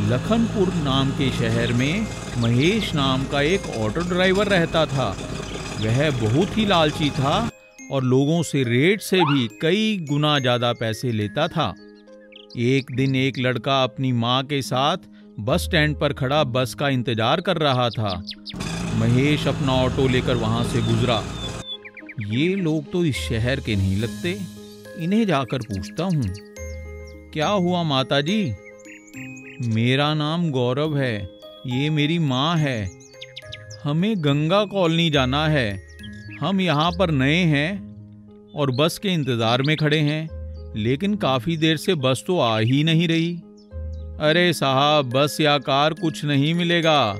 लखनपुर नाम के शहर में महेश नाम का एक ऑटो ड्राइवर रहता था। वह बहुत ही लालची था और लोगों से रेट से भी कई गुना ज़्यादा पैसे लेता था। एक दिन एक लड़का अपनी माँ के साथ बस स्टैंड पर खड़ा बस का इंतजार कर रहा था। महेश अपना ऑटो लेकर वहाँ से गुजरा। ये लोग तो इस शहर के नहीं लगते, इन्हें जाकर पूछता हूँ। क्या हुआ माताजी? मेरा नाम गौरव है, ये मेरी माँ है। हमें गंगा कॉलोनी जाना है। हम यहाँ पर नए हैं और बस के इंतज़ार में खड़े हैं, लेकिन काफ़ी देर से बस तो आ ही नहीं रही। अरे साहब, बस या कार कुछ नहीं मिलेगा।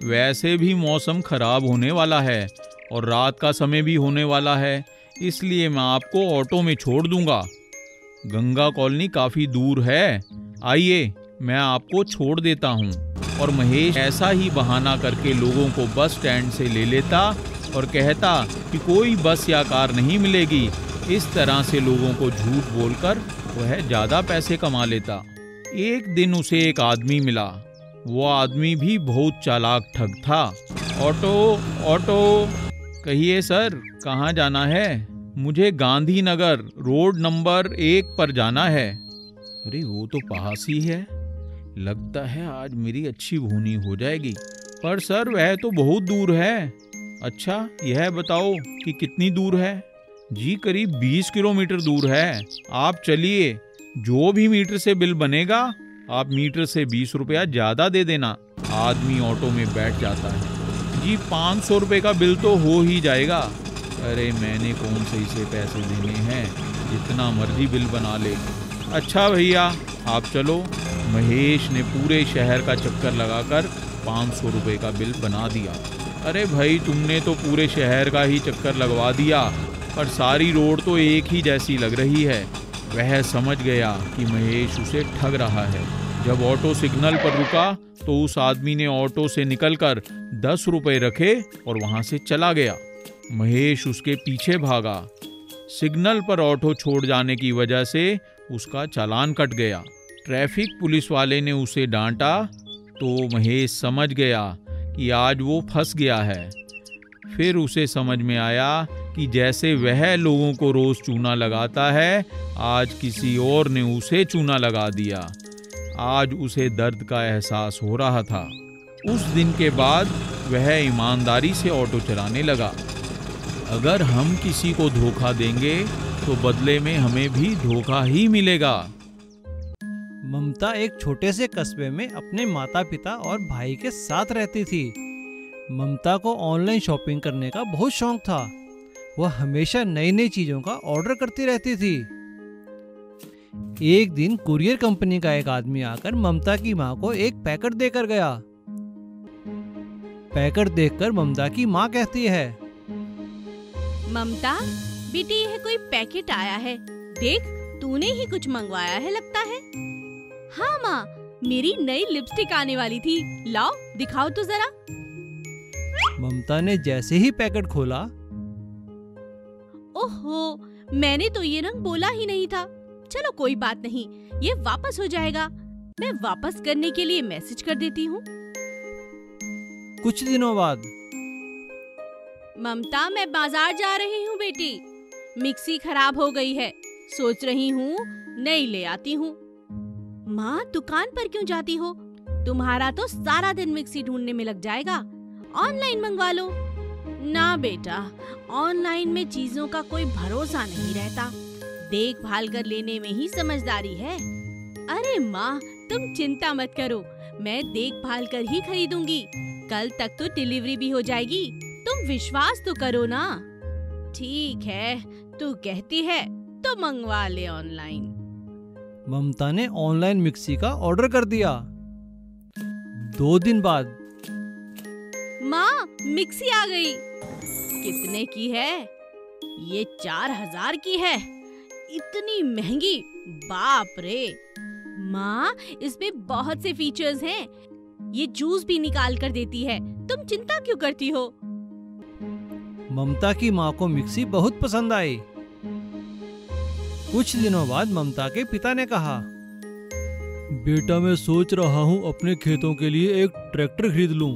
वैसे भी मौसम खराब होने वाला है और रात का समय भी होने वाला है, इसलिए मैं आपको ऑटो में छोड़ दूंगा। गंगा कॉलोनी काफ़ी दूर है, आइए मैं आपको छोड़ देता हूँ। और महेश ऐसा ही बहाना करके लोगों को बस स्टैंड से ले लेता और कहता कि कोई बस या कार नहीं मिलेगी। इस तरह से लोगों को झूठ बोलकर वह ज़्यादा पैसे कमा लेता। एक दिन उसे एक आदमी मिला। वो आदमी भी बहुत चालाक ठग था। ऑटो ऑटो, कहिए सर, कहाँ जाना है? मुझे गांधीनगर रोड नंबर 1 पर जाना है। अरे वो तो पास ही है, लगता है आज मेरी अच्छी भूनी हो जाएगी। पर सर वह तो बहुत दूर है। अच्छा यह बताओ कि कितनी दूर है? जी करीब 20 किलोमीटर दूर है। आप चलिए, जो भी मीटर से बिल बनेगा आप मीटर से 20 रुपया ज़्यादा दे देना। आदमी ऑटो में बैठ जाता है। जी 500 रुपये का बिल तो हो ही जाएगा। अरे मैंने कौन से इसे पैसे देने हैं, जितना मर्जी बिल बना ले। अच्छा भैया आप चलो। महेश ने पूरे शहर का चक्कर लगाकर 500 रुपये का बिल बना दिया। अरे भाई तुमने तो पूरे शहर का ही चक्कर लगवा दिया, पर सारी रोड तो एक ही जैसी लग रही है। वह समझ गया कि महेश उसे ठग रहा है। जब ऑटो सिग्नल पर रुका तो उस आदमी ने ऑटो से निकलकर 10 रुपये रखे और वहां से चला गया। महेश उसके पीछे भागा। सिग्नल पर ऑटो छोड़ जाने की वजह से उसका चालान कट गया। ट्रैफिक पुलिस वाले ने उसे डांटा तो महेश समझ गया कि आज वो फंस गया है। फिर उसे समझ में आया कि जैसे वह लोगों को रोज चूना लगाता है, आज किसी और ने उसे चूना लगा दिया। आज उसे दर्द का एहसास हो रहा था। उस दिन के बाद वह ईमानदारी से ऑटो चलाने लगा। अगर हम किसी को धोखा देंगे तो बदले में हमें भी धोखा ही मिलेगा। ममता एक छोटे से कस्बे में अपने माता पिता और भाई के साथ रहती थी। ममता को ऑनलाइन शॉपिंग करने का बहुत शौक था। वह हमेशा नई नई चीजों का ऑर्डर करती रहती थी। एक दिन कुरियर कंपनी का एक आदमी आकर ममता की माँ को एक पैकेट देकर गया। पैकेट देखकर ममता की माँ कहती है, ममता बेटी यह कोई पैकेट आया है, देख तूने ही कुछ मंगवाया है लगता है। हाँ माँ, मेरी नई लिपस्टिक आने वाली थी, लाओ दिखाओ तो जरा। ममता ने जैसे ही पैकेट खोला, ओहो, मैंने तो ये रंग बोला ही नहीं था। चलो कोई बात नहीं, ये वापस हो जाएगा। मैं वापस करने के लिए मैसेज कर देती हूँ। कुछ दिनों बाद, ममता मैं बाजार जा रही हूँ बेटी, मिक्सी खराब हो गई है, सोच रही हूँ नई ले आती हूँ। माँ दुकान पर क्यों जाती हो? तुम्हारा तो सारा दिन मिक्सी ढूंढने में लग जाएगा, ऑनलाइन मंगवा लो। ना बेटा, ऑनलाइन में चीजों का कोई भरोसा नहीं रहता, देखभाल कर लेने में ही समझदारी है। अरे माँ तुम चिंता मत करो, मैं देखभाल कर ही खरीदूंगी। कल तक तो डिलीवरी भी हो जाएगी, तुम विश्वास तो करो ना। ठीक है, तू कहती है तो मंगवा ले ऑनलाइन। ममता ने ऑनलाइन मिक्सी का ऑर्डर कर दिया। 2 दिन बाद, माँ मिक्सी आ गई। कितने की है? ये 4000 की है। इतनी महंगी, बाप रे। माँ इसमें बहुत से फीचर्स हैं, ये जूस भी निकाल कर देती है, तुम चिंता क्यों करती हो? ममता की माँ को मिक्सी बहुत पसंद आई। कुछ दिनों बाद ममता के पिता ने कहा, बेटा मैं सोच रहा हूँ अपने खेतों के लिए एक ट्रैक्टर खरीद लूँ,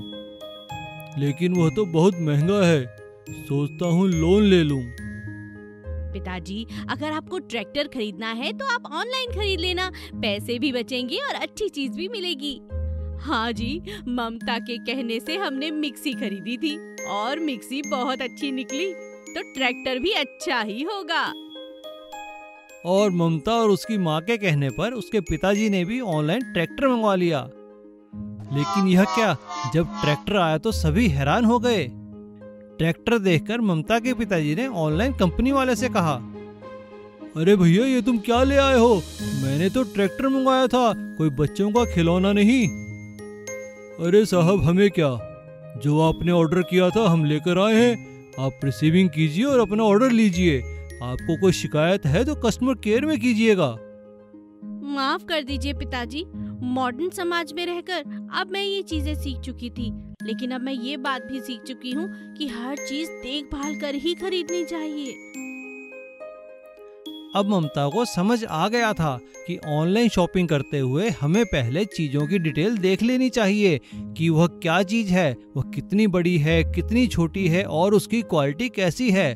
लेकिन वह तो बहुत महंगा है। सोचता हूँ लोन ले लूँ। पिताजी, अगर आपको ट्रैक्टर खरीदना है तो आप ऑनलाइन खरीद लेना, पैसे भी बचेंगे और अच्छी चीज भी मिलेगी। हाँ जी, ममता के कहने से हमने मिक्सी खरीदी थी और मिक्सी बहुत अच्छी निकली, तो ट्रैक्टर भी अच्छा ही होगा। और ममता और उसकी माँ के कहने पर उसके पिताजी ने भी ऑनलाइन ट्रैक्टर मंगवा लिया। लेकिन यह क्या, जब ट्रैक्टर आया तो सभी हैरान हो गए। ट्रैक्टर देखकर ममता के पिताजी ने ऑनलाइन कंपनी वाले से कहा, अरे भैया ये तुम क्या ले आए हो? मैंने तो ट्रैक्टर मंगवाया था, कोई बच्चों का खिलौना नहीं। अरे साहब हमें क्या, जो आपने ऑर्डर किया था हम लेकर आए हैं। आप रिसीविंग कीजिए और अपना ऑर्डर लीजिए। आपको कोई शिकायत है तो कस्टमर केयर में कीजिएगा। माफ कर दीजिए पिताजी, मॉडर्न समाज में रहकर अब मैं ये चीजें सीख चुकी थी, लेकिन अब मैं ये बात भी सीख चुकी हूँ कि हर चीज देखभाल कर ही खरीदनी चाहिए। अब ममता को समझ आ गया था कि ऑनलाइन शॉपिंग करते हुए हमें पहले चीजों की डिटेल देख लेनी चाहिए कि वह क्या चीज है, वह कितनी बड़ी है, कितनी छोटी है और उसकी क्वालिटी कैसी है,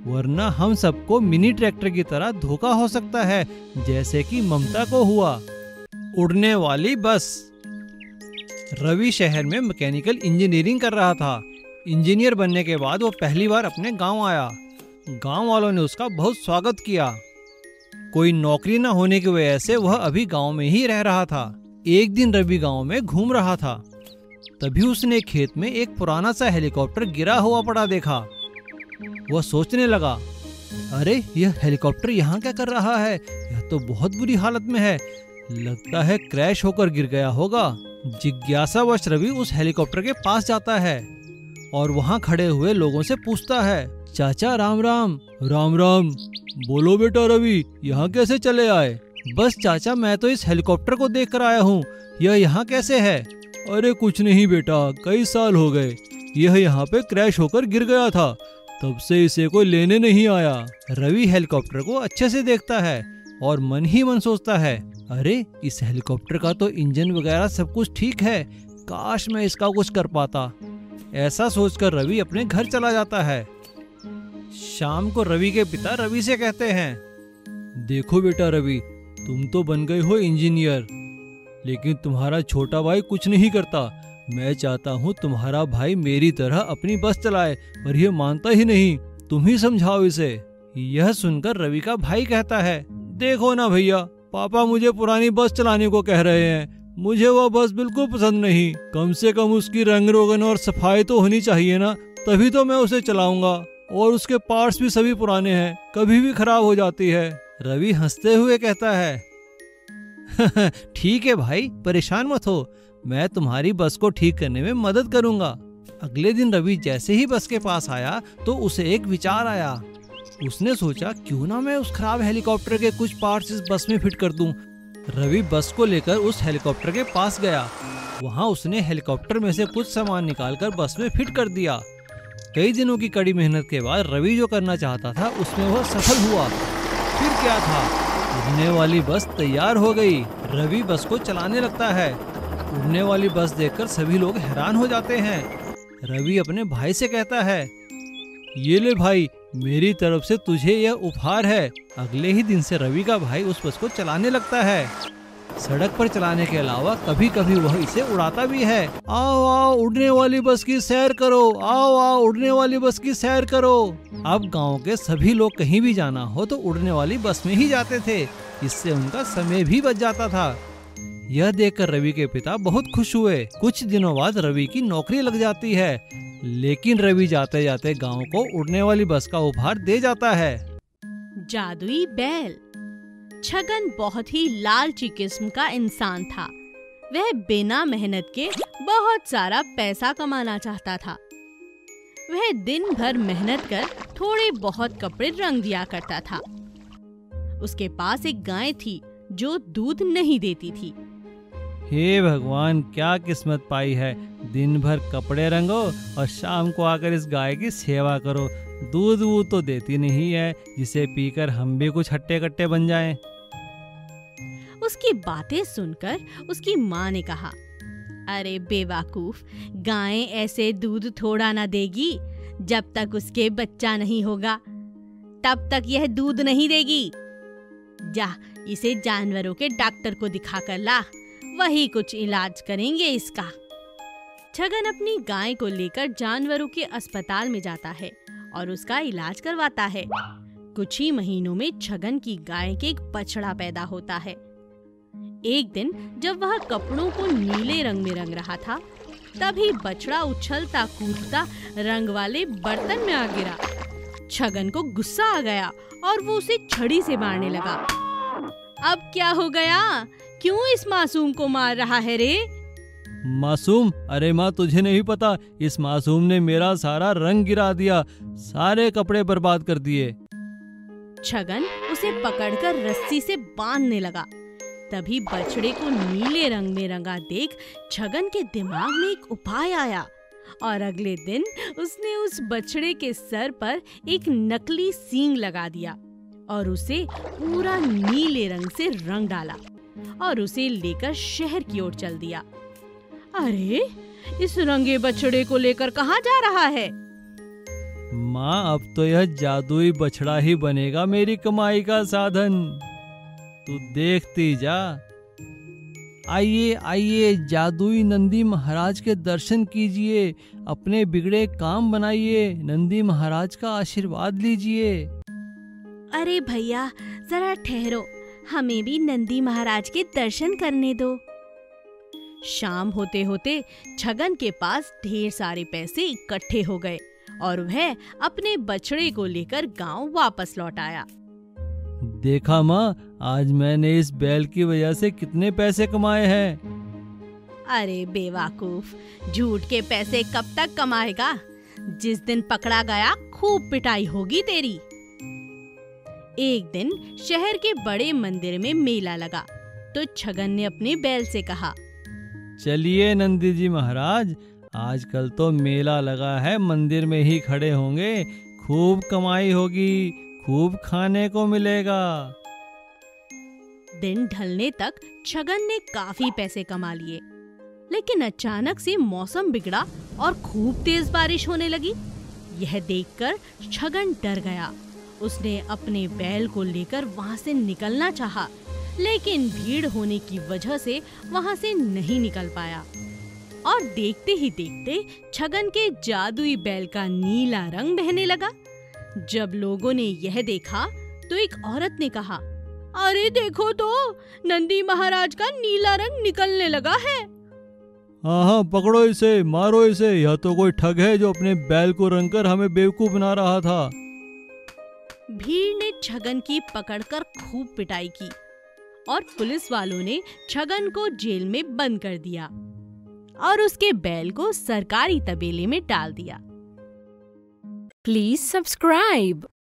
वरना हम सबको मिनी ट्रैक्टर की तरह धोखा हो सकता है, जैसे कि ममता को हुआ। उड़ने वाली बस। रवि शहर में मैकेनिकल इंजीनियरिंग कर रहा था। इंजीनियर बनने के बाद वो पहली बार अपने गांव आया। गांव वालों ने उसका बहुत स्वागत किया। कोई नौकरी न होने की वजह से वह अभी गांव में ही रह रहा था। एक दिन रवि गांव में घूम रहा था, तभी उसने खेत में एक पुराना सा हेलीकॉप्टर गिरा हुआ पड़ा देखा। वह सोचने लगा, अरे यह हेलीकॉप्टर यहाँ क्या कर रहा है? यह तो बहुत बुरी हालत में है, लगता है क्रैश होकर गिर गया होगा। जिज्ञासावश रवि उस हेलीकॉप्टर के पास जाता है और वहाँ खड़े हुए लोगों से पूछता है, चाचा राम राम। राम राम। बोलो बेटा रवि, यहाँ कैसे चले आए? बस चाचा मैं तो इस हेलीकॉप्टर को देख कर आया हूँ, यह यहाँ कैसे है? अरे कुछ नहीं बेटा, कई साल हो गए, यह यहाँ पे क्रैश होकर गिर गया था, तब से इसे कोई लेने नहीं आया। रवि हेलीकॉप्टर को अच्छे से देखता है और मन ही मन सोचता है, अरे इस हेलीकॉप्टर का तो इंजन वगैरह सब कुछ ठीक है, काश मैं इसका कुछ कर पाता। ऐसा सोचकर रवि अपने घर चला जाता है। शाम को रवि के पिता रवि से कहते हैं, देखो बेटा रवि, तुम तो बन गए हो इंजीनियर, लेकिन तुम्हारा छोटा भाई कुछ नहीं करता। मैं चाहता हूँ तुम्हारा भाई मेरी तरह अपनी बस चलाए, पर यह मानता ही नहीं, तुम ही समझाओ इसे। यह सुनकर रवि का भाई कहता है, देखो ना भैया, पापा मुझे पुरानी बस चलाने को कह रहे हैं, मुझे वह बस बिल्कुल पसंद नहीं। कम से कम उसकी रंग रोगन और सफाई तो होनी चाहिए ना, तभी तो मैं उसे चलाऊंगा। और उसके पार्ट्स भी सभी पुराने हैं, कभी भी खराब हो जाती है। रवि हंसते हुए कहता है, ठीक है भाई, परेशान मत हो, मैं तुम्हारी बस को ठीक करने में मदद करूंगा। अगले दिन रवि जैसे ही बस के पास आया तो उसे एक विचार आया। उसने सोचा, क्यों ना मैं उस खराब हेलीकॉप्टर के कुछ पार्ट्स इस बस में फिट कर दूं। रवि बस को लेकर उस हेलीकॉप्टर के पास गया। वहां उसने हेलीकॉप्टर में से कुछ सामान निकालकर बस में फिट कर दिया। कई दिनों की कड़ी मेहनत के बाद रवि जो करना चाहता था उसमें वह सफल हुआ। फिर क्या था, उड़ने वाली बस तैयार हो गई। रवि बस को चलाने लगता है। उड़ने वाली बस देखकर सभी लोग हैरान हो जाते हैं। रवि अपने भाई से कहता है, ये ले भाई, मेरी तरफ से तुझे यह उपहार है। अगले ही दिन से रवि का भाई उस बस को चलाने लगता है। सड़क पर चलाने के अलावा कभी कभी वह इसे उड़ाता भी है। आओ आओ उड़ने वाली बस की सैर करो, आओ आओ उड़ने वाली बस की सैर करो। अब गांव के सभी लोग कहीं भी जाना हो तो उड़ने वाली बस में ही जाते थे, इससे उनका समय भी बच जाता था। यह देखकर रवि के पिता बहुत खुश हुए। कुछ दिनों बाद रवि की नौकरी लग जाती है, लेकिन रवि जाते जाते गांव को उड़ने वाली बस का उपहार दे जाता है। जादुई बैल। छगन बहुत ही लालची किस्म का इंसान था। वह बिना मेहनत के बहुत सारा पैसा कमाना चाहता था। वह दिन भर मेहनत कर थोड़े बहुत कपड़े रंग दिया करता था। उसके पास एक गाय थी जो दूध नहीं देती थी। हे भगवान, क्या किस्मत पाई है, दिन भर कपड़े रंगो और शाम को आकर इस गाय की सेवा करो। दूध वूध तो देती नहीं है जिसे पीकर हम भी कुछ हट्टे कट्टे बन जाएं। उसकी बातें सुनकर उसकी माँ ने कहा, अरे बेवकूफ, गायें ऐसे दूध थोड़ा ना देगी। जब तक उसके बच्चा नहीं होगा तब तक यह दूध नहीं देगी। जा, इसे जानवरों के डॉक्टर को दिखा कर ला, वही कुछ इलाज करेंगे इसका। छगन अपनी गाय को लेकर जानवरों के अस्पताल में जाता है और उसका इलाज करवाता है। कुछ ही महीनों में छगन की गाय के एक बछड़ा पैदा होता है। एक दिन जब वह कपड़ों को नीले रंग में रंग रहा था, तभी बछड़ा उछलता कूदता रंग वाले बर्तन में आ गिरा। छगन को गुस्सा आ गया और वो उसे छड़ी से मारने लगा। अब क्या हो गया? क्यों इस मासूम को मार रहा है रे? मासूम? अरे माँ, तुझे नहीं पता, इस मासूम ने मेरा सारा रंग गिरा दिया, सारे कपड़े बर्बाद कर दिए। छगन उसे पकड़कर रस्सी से बांधने लगा। तभी बछड़े को नीले रंग में रंगा देख छगन के दिमाग में एक उपाय आया और अगले दिन उसने उस बछड़े के सर पर एक नकली सींग लगा दिया और उसे पूरा नीले रंग से रंग डाला और उसे लेकर शहर की ओर चल दिया। अरे, इस रंगे बछड़े को लेकर कहाँ जा रहा है? माँ, अब तो यह जादुई बछड़ा ही बनेगा मेरी कमाई का साधन। तू देखती जा। आइए आइए, जादुई नंदी महाराज के दर्शन कीजिए, अपने बिगड़े काम बनाइए, नंदी महाराज का आशीर्वाद लीजिए। अरे भैया, जरा ठहरो, हमें भी नंदी महाराज के दर्शन करने दो। शाम होते होते छगन के पास ढेर सारे पैसे इकट्ठे हो गए और वह अपने बछड़े को लेकर गांव वापस लौट आया। देखा माँ, आज मैंने इस बैल की वजह से कितने पैसे कमाए हैं। अरे बेवकूफ, झूठ के पैसे कब तक कमाएगा? जिस दिन पकड़ा गया खूब पिटाई होगी तेरी। एक दिन शहर के बड़े मंदिर में मेला लगा तो छगन ने अपने बैल से कहा, चलिए नंदी जी महाराज, आजकल तो मेला लगा है, मंदिर में ही खड़े होंगे, खूब कमाई होगी, खूब खाने को मिलेगा। दिन ढलने तक छगन ने काफी पैसे कमा लिए, लेकिन अचानक से मौसम बिगड़ा और खूब तेज बारिश होने लगी। यह देखकर छगन डर गया। उसने अपने बैल को लेकर वहां से निकलना चाहा, लेकिन भीड़ होने की वजह से वहां से नहीं निकल पाया। और देखते ही देखते छगन के जादुई बैल का नीला रंग बहने लगा। जब लोगों ने यह देखा तो एक औरत ने कहा, अरे देखो तो, नंदी महाराज का नीला रंग निकलने लगा है। हाँ हाँ, पकड़ो इसे, मारो इसे, यह तो कोई ठग है जो अपने बैल को रंगकर हमें बेवकूफ बना रहा था। भीड़ ने छगन की पकड़कर खूब पिटाई की और पुलिस वालों ने छगन को जेल में बंद कर दिया और उसके बैल को सरकारी तबेले में डाल दिया। Please subscribe.